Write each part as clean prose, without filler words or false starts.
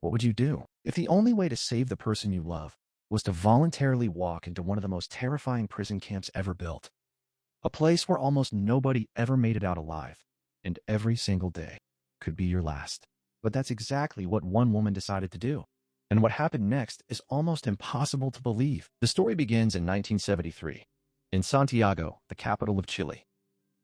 What would you do if the only way to save the person you love was to voluntarily walk into one of the most terrifying prison camps ever built? A place where almost nobody ever made it out alive, and every single day could be your last. But that's exactly what one woman decided to do. And what happened next is almost impossible to believe. The story begins in 1973, in Santiago, the capital of Chile.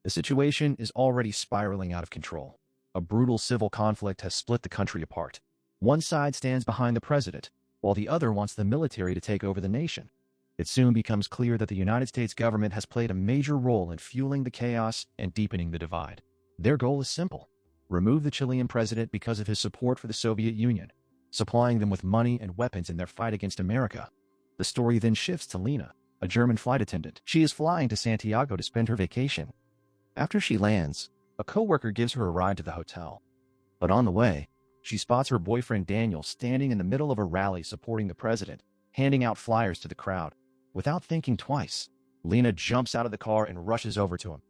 The situation is already spiraling out of control. A brutal civil conflict has split the country apart. One side stands behind the president, while the other wants the military to take over the nation. It soon becomes clear that the United States government has played a major role in fueling the chaos and deepening the divide. Their goal is simple: remove the Chilean president because of his support for the Soviet Union, supplying them with money and weapons in their fight against America. The story then shifts to Lena, a German flight attendant. She is flying to Santiago to spend her vacation. After she lands, a coworker gives her a ride to the hotel. But on the way, she spots her boyfriend Daniel standing in the middle of a rally supporting the president, handing out flyers to the crowd. Without thinking twice, Lena jumps out of the car and rushes over to him.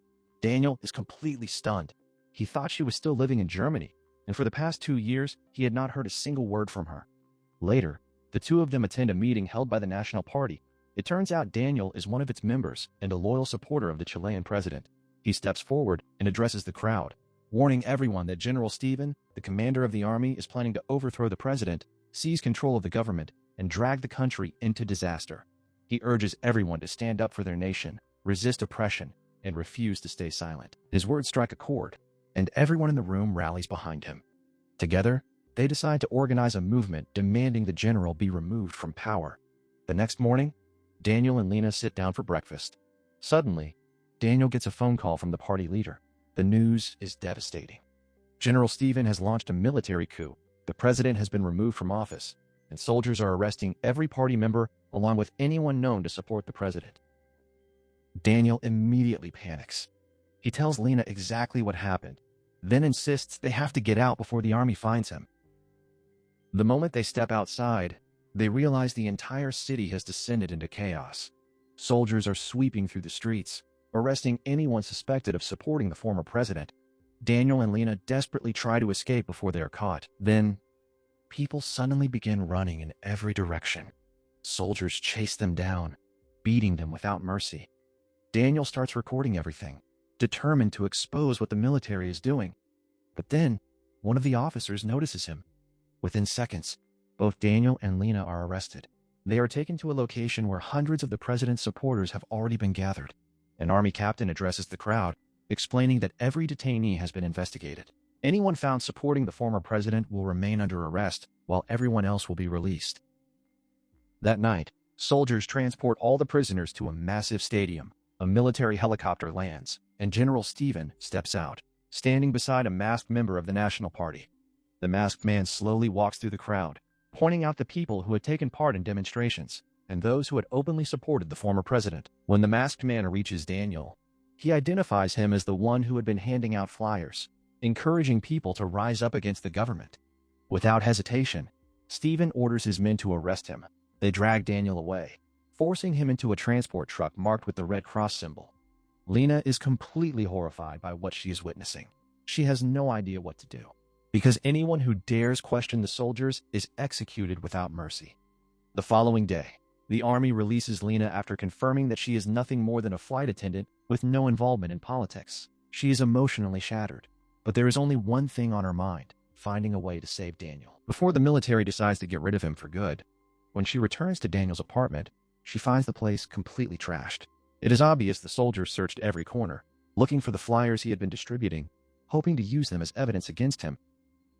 Daniel is completely stunned. He thought she was still living in Germany, and for the past 2 years, he had not heard a single word from her. Later, the two of them attend a meeting held by the National Party. It turns out Daniel is one of its members and a loyal supporter of the Chilean president. He steps forward and addresses the crowd, warning everyone that General Stephen, the commander of the army, is planning to overthrow the president, seize control of the government, and drag the country into disaster. He urges everyone to stand up for their nation, resist oppression, and refuse to stay silent. His words strike a chord, and everyone in the room rallies behind him. Together, they decide to organize a movement demanding the general be removed from power. The next morning, Daniel and Lena sit down for breakfast. Suddenly, Daniel gets a phone call from the party leader. The news is devastating. General Stephen has launched a military coup. The president has been removed from office, and soldiers are arresting every party member along with anyone known to support the president. Daniel immediately panics. He tells Lena exactly what happened, then insists they have to get out before the army finds him. The moment they step outside, they realize the entire city has descended into chaos. Soldiers are sweeping through the streets, arresting anyone suspected of supporting the former president. Daniel and Lena desperately try to escape before they are caught. Then, people suddenly begin running in every direction. Soldiers chase them down, beating them without mercy. Daniel starts recording everything, determined to expose what the military is doing. But then, one of the officers notices him. Within seconds, both Daniel and Lena are arrested. They are taken to a location where hundreds of the president's supporters have already been gathered. An army captain addresses the crowd, explaining that every detainee has been investigated. Anyone found supporting the former president will remain under arrest, while everyone else will be released. That night, soldiers transport all the prisoners to a massive stadium. A military helicopter lands, and General Stephen steps out, standing beside a masked member of the National Party. The masked man slowly walks through the crowd, pointing out the people who had taken part in demonstrations and those who had openly supported the former president. When the masked man reaches Daniel, he identifies him as the one who had been handing out flyers, encouraging people to rise up against the government. Without hesitation, Stephen orders his men to arrest him. They drag Daniel away, forcing him into a transport truck marked with the Red Cross symbol. Lena is completely horrified by what she is witnessing. She has no idea what to do, because anyone who dares question the soldiers is executed without mercy. The following day, the army releases Lena after confirming that she is nothing more than a flight attendant with no involvement in politics. She is emotionally shattered, but there is only one thing on her mind: finding a way to save Daniel. Before the military decides to get rid of him for good, when she returns to Daniel's apartment, she finds the place completely trashed. It is obvious the soldiers searched every corner, looking for the flyers he had been distributing, hoping to use them as evidence against him.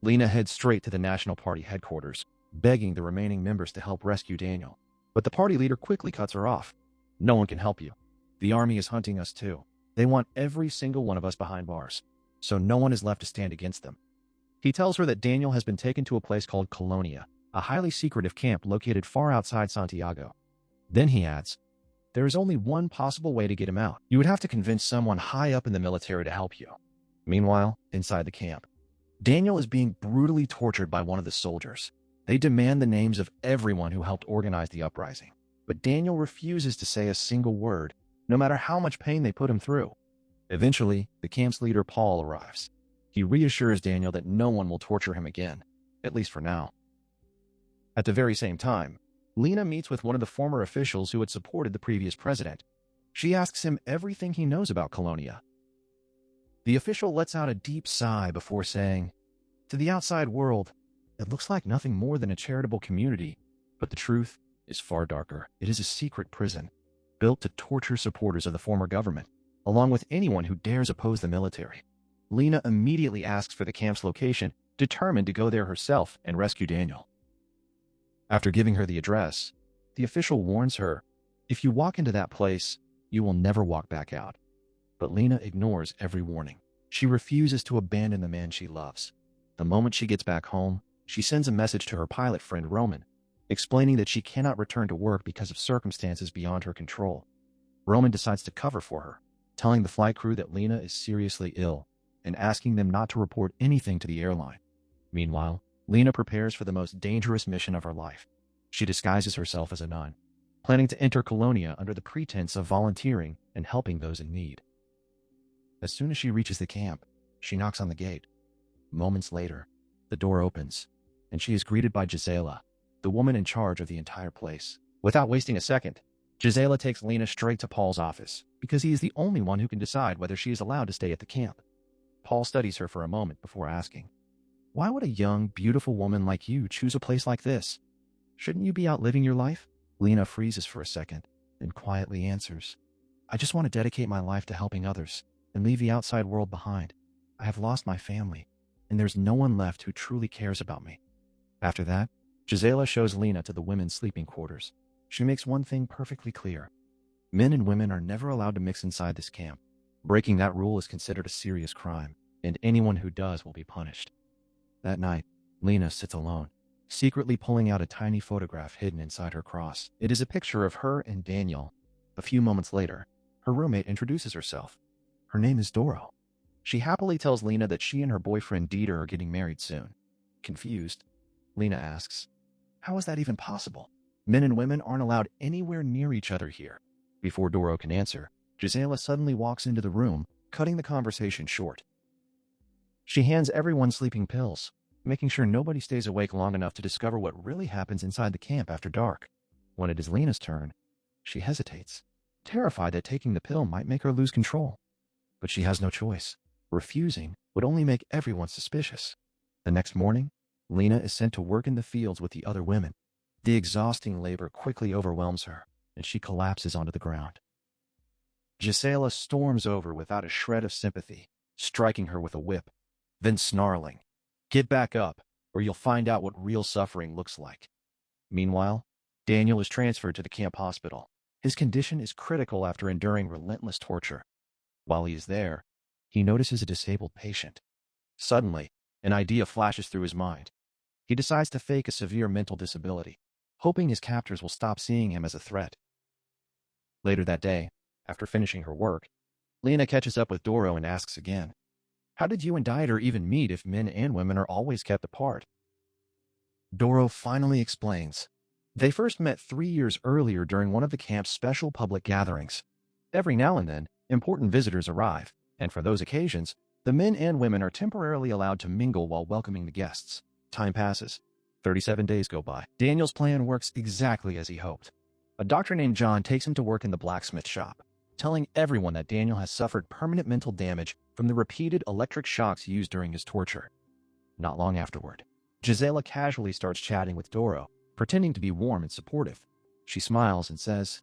Lena heads straight to the National Party headquarters, begging the remaining members to help rescue Daniel. But the party leader quickly cuts her off. "No one can help you. The army is hunting us too. They want every single one of us behind bars, so no one is left to stand against them." He tells her that Daniel has been taken to a place called Colonia, a highly secretive camp located far outside Santiago. Then he adds, "There is only one possible way to get him out. You would have to convince someone high up in the military to help you." Meanwhile, inside the camp, Daniel is being brutally tortured by one of the soldiers. They demand the names of everyone who helped organize the uprising, but Daniel refuses to say a single word, no matter how much pain they put him through. Eventually, the camp's leader Paul arrives. He reassures Daniel that no one will torture him again, at least for now. At the very same time, Lena meets with one of the former officials who had supported the previous president. She asks him everything he knows about Colonia. The official lets out a deep sigh before saying, "To the outside world, it looks like nothing more than a charitable community, but the truth is far darker. It is a secret prison, built to torture supporters of the former government, along with anyone who dares oppose the military." Lena immediately asks for the camp's location, determined to go there herself and rescue Daniel. After giving her the address, the official warns her, "If you walk into that place, you will never walk back out." But Lena ignores every warning. She refuses to abandon the man she loves. The moment she gets back home, she sends a message to her pilot friend Roman, explaining that she cannot return to work because of circumstances beyond her control. Roman decides to cover for her, telling the flight crew that Lena is seriously ill and asking them not to report anything to the airline. Meanwhile, Lena prepares for the most dangerous mission of her life. She disguises herself as a nun, planning to enter Colonia under the pretense of volunteering and helping those in need. As soon as she reaches the camp, she knocks on the gate. Moments later, the door opens, and she is greeted by Gisela, the woman in charge of the entire place. Without wasting a second, Gisela takes Lena straight to Paul's office, because he is the only one who can decide whether she is allowed to stay at the camp. Paul studies her for a moment before asking, "Why would a young, beautiful woman like you choose a place like this? Shouldn't you be out living your life?" Lena freezes for a second and quietly answers, "I just want to dedicate my life to helping others and leave the outside world behind. I have lost my family, and there's no one left who truly cares about me." After that, Gisela shows Lena to the women's sleeping quarters. She makes one thing perfectly clear. Men and women are never allowed to mix inside this camp. Breaking that rule is considered a serious crime, and anyone who does will be punished. That night, Lena sits alone, secretly pulling out a tiny photograph hidden inside her cross. It is a picture of her and Daniel. A few moments later, her roommate introduces herself. Her name is Doro. She happily tells Lena that she and her boyfriend Dieter are getting married soon. Confused, Lena asks, "How is that even possible? Men and women aren't allowed anywhere near each other here." Before Doro can answer, Gisela suddenly walks into the room, cutting the conversation short. She hands everyone sleeping pills, making sure nobody stays awake long enough to discover what really happens inside the camp after dark. When it is Lena's turn, she hesitates, terrified that taking the pill might make her lose control. But she has no choice. Refusing would only make everyone suspicious. The next morning, Lena is sent to work in the fields with the other women. The exhausting labor quickly overwhelms her, and she collapses onto the ground. Gisela storms over without a shred of sympathy, striking her with a whip, then snarling, "Get back up, or you'll find out what real suffering looks like." Meanwhile, Daniel is transferred to the camp hospital. His condition is critical after enduring relentless torture. While he is there, he notices a disabled patient. Suddenly, an idea flashes through his mind. He decides to fake a severe mental disability, hoping his captors will stop seeing him as a threat. Later that day, after finishing her work, Lena catches up with Doro and asks again, "How did you and Dieter even meet if men and women are always kept apart?" Doro finally explains. They first met 3 years earlier during one of the camp's special public gatherings. Every now and then, important visitors arrive, and for those occasions, the men and women are temporarily allowed to mingle while welcoming the guests. Time passes. 37 days go by. Daniel's plan works exactly as he hoped. A doctor named John takes him to work in the blacksmith shop, telling everyone that Daniel has suffered permanent mental damage from the repeated electric shocks used during his torture. Not long afterward, Gisela casually starts chatting with Doro, pretending to be warm and supportive. She smiles and says,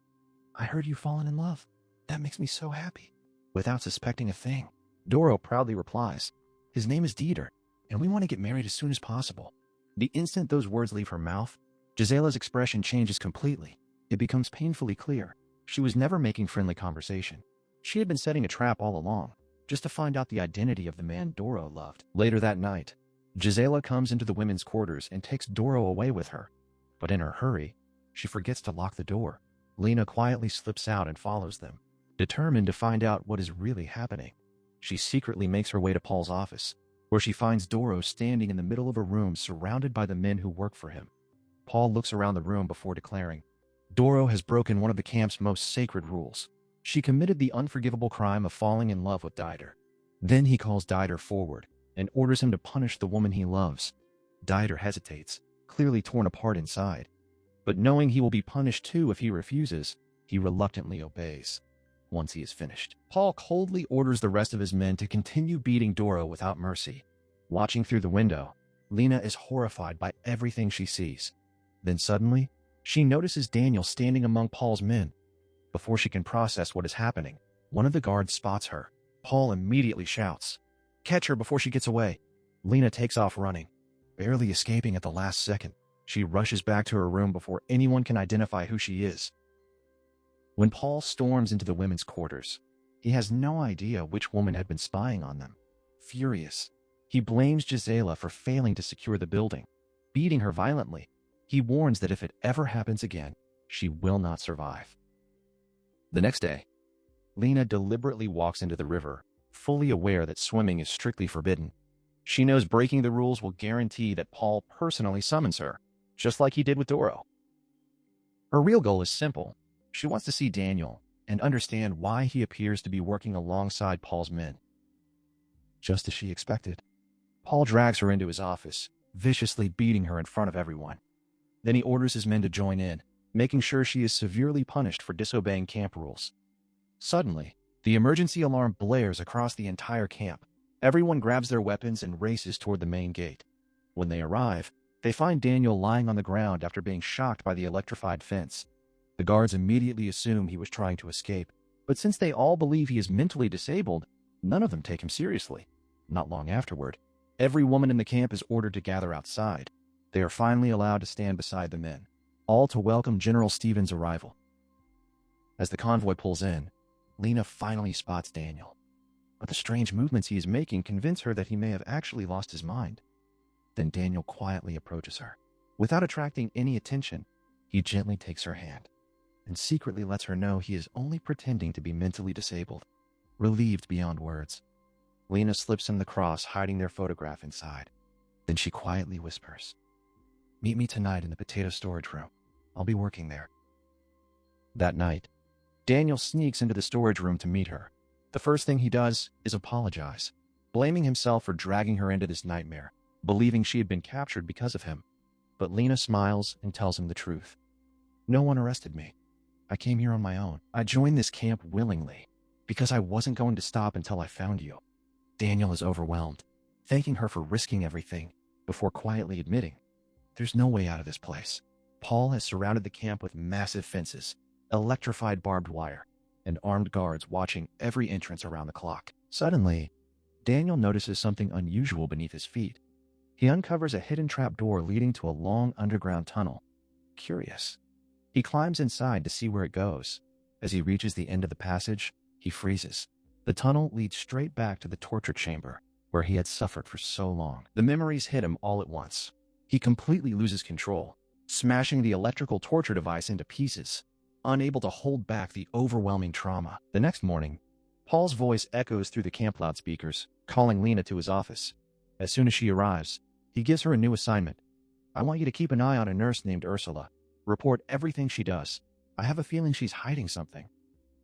"I heard you've fallen in love. That makes me so happy." Without suspecting a thing, Doro proudly replies, "His name is Dieter, and we want to get married as soon as possible." The instant those words leave her mouth, Gisela's expression changes completely. It becomes painfully clear. She was never making friendly conversation. She had been setting a trap all along, just to find out the identity of the man Doro loved. Later that night, Gisela comes into the women's quarters and takes Doro away with her. But in her hurry, she forgets to lock the door. Lena quietly slips out and follows them, determined to find out what is really happening. She secretly makes her way to Paul's office, where she finds Doro standing in the middle of a room surrounded by the men who work for him. Paul looks around the room before declaring, "Doro has broken one of the camp's most sacred rules. She committed the unforgivable crime of falling in love with Dieter." Then he calls Dieter forward and orders him to punish the woman he loves. Dieter hesitates, clearly torn apart inside. But knowing he will be punished too if he refuses, he reluctantly obeys. Once he is finished, Paul coldly orders the rest of his men to continue beating Doro without mercy. Watching through the window, Lena is horrified by everything she sees. Then suddenly, she notices Daniel standing among Paul's men. Before she can process what is happening, one of the guards spots her. Paul immediately shouts, "Catch her before she gets away." Lena takes off running, barely escaping at the last second. She rushes back to her room before anyone can identify who she is. When Paul storms into the women's quarters, he has no idea which woman had been spying on them. Furious, he blames Gisela for failing to secure the building, beating her violently. He warns that if it ever happens again, she will not survive. The next day, Lena deliberately walks into the river, fully aware that swimming is strictly forbidden. She knows breaking the rules will guarantee that Paul personally summons her, just like he did with Doro. Her real goal is simple. She wants to see Daniel and understand why he appears to be working alongside Paul's men. Just as she expected, Paul drags her into his office, viciously beating her in front of everyone. Then he orders his men to join in, making sure she is severely punished for disobeying camp rules. Suddenly, the emergency alarm blares across the entire camp. Everyone grabs their weapons and races toward the main gate. When they arrive, they find Daniel lying on the ground after being shocked by the electrified fence. The guards immediately assume he was trying to escape, but since they all believe he is mentally disabled, none of them take him seriously. Not long afterward, every woman in the camp is ordered to gather outside. They are finally allowed to stand beside the men, all to welcome General Stevens' arrival. As the convoy pulls in, Lena finally spots Daniel, but the strange movements he is making convince her that he may have actually lost his mind. Then Daniel quietly approaches her. Without attracting any attention, he gently takes her hand and secretly lets her know he is only pretending to be mentally disabled. Relieved beyond words, Lena slips him the cross, hiding their photograph inside. Then she quietly whispers, "Meet me tonight in the potato storage room. I'll be working there." That night, Daniel sneaks into the storage room to meet her. The first thing he does is apologize, blaming himself for dragging her into this nightmare, believing she had been captured because of him. But Lena smiles and tells him the truth. "No one arrested me. I came here on my own. I joined this camp willingly, because I wasn't going to stop until I found you." Daniel is overwhelmed, thanking her for risking everything, before quietly admitting, "There's no way out of this place." Paul has surrounded the camp with massive fences, electrified barbed wire, and armed guards watching every entrance around the clock. Suddenly, Daniel notices something unusual beneath his feet. He uncovers a hidden trapdoor leading to a long underground tunnel. Curious, he climbs inside to see where it goes. As he reaches the end of the passage, he freezes. The tunnel leads straight back to the torture chamber, where he had suffered for so long. The memories hit him all at once. He completely loses control, smashing the electrical torture device into pieces, unable to hold back the overwhelming trauma. The next morning, Paul's voice echoes through the camp loudspeakers, calling Lena to his office. As soon as she arrives, he gives her a new assignment. "I want you to keep an eye on a nurse named Ursula. Report everything she does. I have a feeling she's hiding something,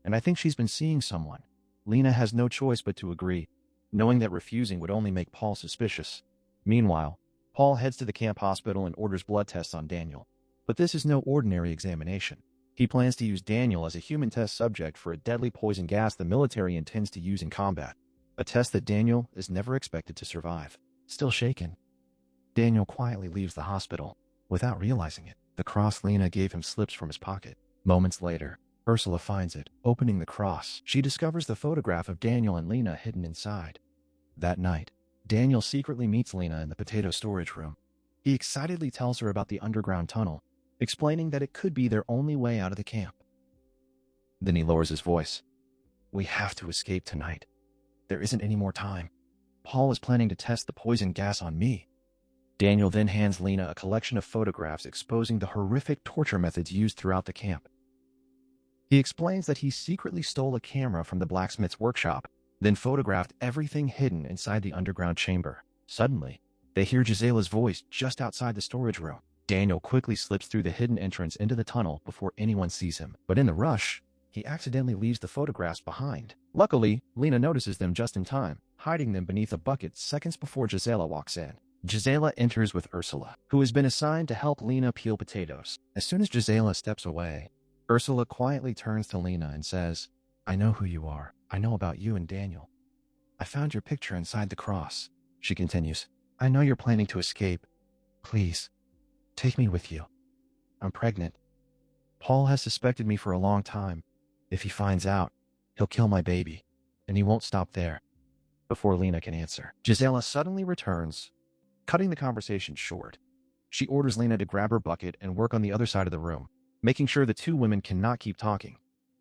and I think she's been seeing someone." Lena has no choice but to agree, knowing that refusing would only make Paul suspicious. Meanwhile, Paul heads to the camp hospital and orders blood tests on Daniel. But this is no ordinary examination. He plans to use Daniel as a human test subject for a deadly poison gas the military intends to use in combat, a test that Daniel is never expected to survive. Still shaken, Daniel quietly leaves the hospital. Without realizing it, the cross Lena gave him slips from his pocket. Moments later, Ursula finds it. Opening the cross, she discovers the photograph of Daniel and Lena hidden inside. That night, Daniel secretly meets Lena in the potato storage room. He excitedly tells her about the underground tunnel, explaining that it could be their only way out of the camp. Then he lowers his voice. "We have to escape tonight. There isn't any more time. Paul is planning to test the poison gas on me." Daniel then hands Lena a collection of photographs exposing the horrific torture methods used throughout the camp. He explains that he secretly stole a camera from the blacksmith's workshop, then photographed everything hidden inside the underground chamber. Suddenly, they hear Gisela's voice just outside the storage room. Daniel quickly slips through the hidden entrance into the tunnel before anyone sees him. But in the rush, he accidentally leaves the photographs behind. Luckily, Lena notices them just in time, hiding them beneath a bucket seconds before Gisela walks in. Gisela enters with Ursula, who has been assigned to help Lena peel potatoes. As soon as Gisela steps away, Ursula quietly turns to Lena and says, "I know who you are. I know about you and Daniel. I found your picture inside the cross." She continues, "I know you're planning to escape. Please, take me with you. I'm pregnant. Paul has suspected me for a long time. If he finds out, he'll kill my baby, and he won't stop there." Before Lena can answer, Gisela suddenly returns, cutting the conversation short. She orders Lena to grab her bucket and work on the other side of the room, making sure the two women cannot keep talking.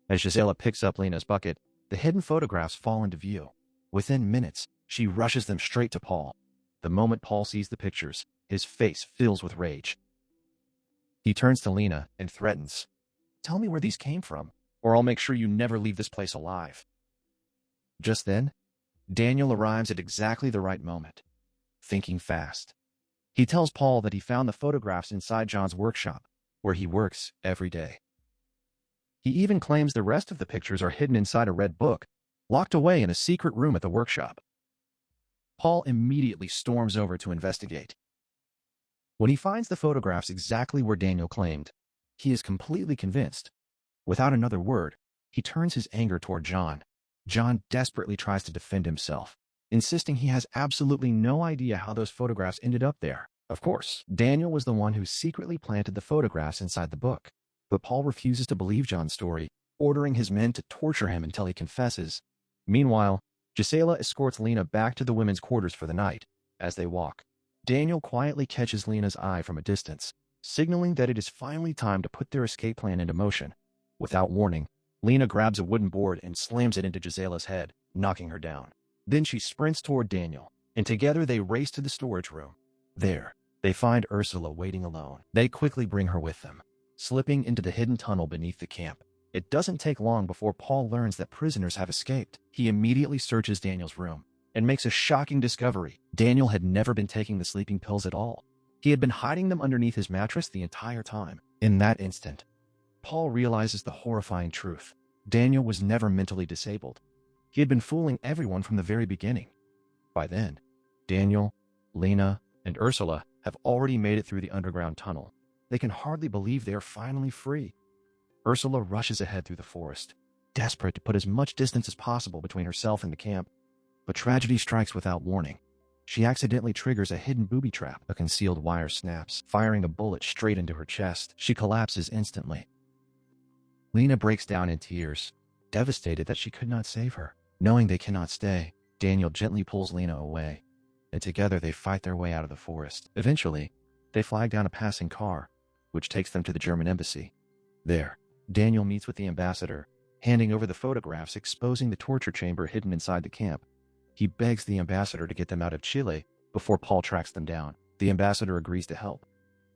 As Gisela picks up Lena's bucket, the hidden photographs fall into view. Within minutes, she rushes them straight to Paul. The moment Paul sees the pictures, his face fills with rage. He turns to Lena and threatens, "Tell me where these came from, or I'll make sure you never leave this place alive." Just then, Daniel arrives at exactly the right moment. Thinking fast, he tells Paul that he found the photographs inside John's workshop, where he works every day. He even claims the rest of the pictures are hidden inside a red book, locked away in a secret room at the workshop. Paul immediately storms over to investigate. When he finds the photographs exactly where Daniel claimed, he is completely convinced. Without another word, he turns his anger toward John. John desperately tries to defend himself, insisting he has absolutely no idea how those photographs ended up there. Of course, Daniel was the one who secretly planted the photographs inside the book. But Paul refuses to believe John's story, ordering his men to torture him until he confesses. Meanwhile, Gisela escorts Lena back to the women's quarters for the night. As they walk, Daniel quietly catches Lena's eye from a distance, signaling that it is finally time to put their escape plan into motion. Without warning, Lena grabs a wooden board and slams it into Gisela's head, knocking her down. Then she sprints toward Daniel, and together they race to the storage room. There, they find Ursula waiting alone. They quickly bring her with them, slipping into the hidden tunnel beneath the camp. It doesn't take long before Paul learns that prisoners have escaped. He immediately searches Daniel's room and makes a shocking discovery. Daniel had never been taking the sleeping pills at all. He had been hiding them underneath his mattress the entire time. In that instant, Paul realizes the horrifying truth. Daniel was never mentally disabled. He had been fooling everyone from the very beginning. By then, Daniel, Lena, and Ursula have already made it through the underground tunnel. They can hardly believe they are finally free. Ursula rushes ahead through the forest, desperate to put as much distance as possible between herself and the camp. But tragedy strikes without warning. She accidentally triggers a hidden booby trap. A concealed wire snaps, firing a bullet straight into her chest. She collapses instantly. Lena breaks down in tears, devastated that she could not save her. Knowing they cannot stay, Daniel gently pulls Lena away, and together they fight their way out of the forest. Eventually, they flag down a passing car, which takes them to the German embassy. There, Daniel meets with the ambassador, handing over the photographs exposing the torture chamber hidden inside the camp. He begs the ambassador to get them out of Chile before Paul tracks them down. The ambassador agrees to help.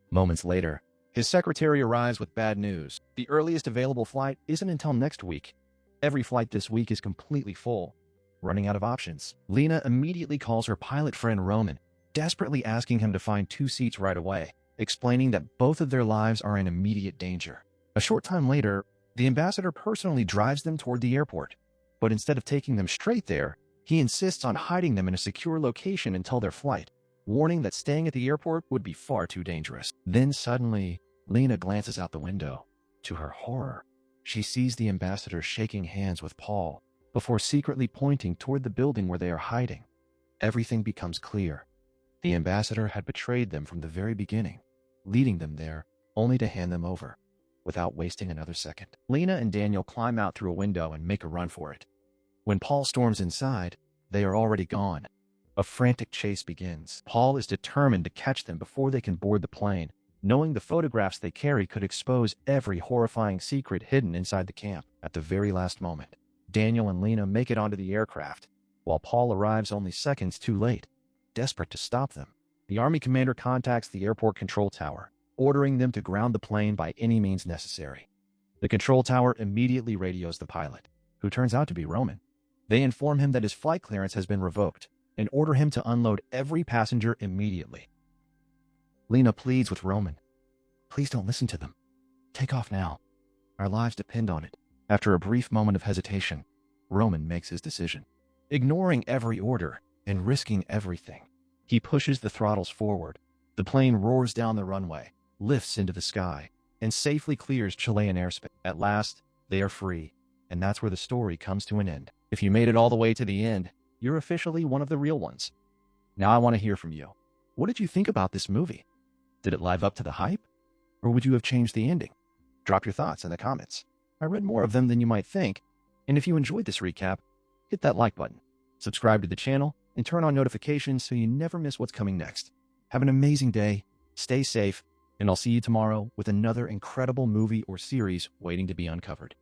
Moments later, his secretary arrives with bad news. The earliest available flight isn't until next week. Every flight this week is completely full, running out of options. Lena immediately calls her pilot friend Roman, desperately asking him to find 2 seats right away, explaining that both of their lives are in immediate danger. A short time later, the ambassador personally drives them toward the airport, but instead of taking them straight there, he insists on hiding them in a secure location until their flight, warning that staying at the airport would be far too dangerous. Then suddenly, Lena glances out the window. To her horror, she sees the ambassador shaking hands with Paul before secretly pointing toward the building where they are hiding. Everything becomes clear. The ambassador had betrayed them from the very beginning, leading them there only to hand them over without wasting another second. Lena and Daniel climb out through a window and make a run for it. When Paul storms inside, they are already gone. A frantic chase begins. Paul is determined to catch them before they can board the plane, knowing the photographs they carry could expose every horrifying secret hidden inside the camp. At the very last moment, Daniel and Lena make it onto the aircraft, while Paul arrives only seconds too late. Desperate to stop them, the Army commander contacts the airport control tower, ordering them to ground the plane by any means necessary. The control tower immediately radios the pilot, who turns out to be Roman. They inform him that his flight clearance has been revoked and order him to unload every passenger immediately. Lena pleads with Roman, "Please don't listen to them. Take off now. Our lives depend on it." After a brief moment of hesitation, Roman makes his decision. Ignoring every order and risking everything, He pushes the throttles forward. The plane roars down the runway, lifts into the sky, and safely clears Chilean airspace. At last, they are free, and that's where the story comes to an end. If you made it all the way to the end, you're officially one of the real ones. Now I want to hear from you. What did you think about this movie? Did it live up to the hype? Or would you have changed the ending? Drop your thoughts in the comments. I read more of them than you might think, and if you enjoyed this recap, hit that like button, subscribe to the channel, and turn on notifications so you never miss what's coming next. Have an amazing day, stay safe, and I'll see you tomorrow with another incredible movie or series waiting to be uncovered.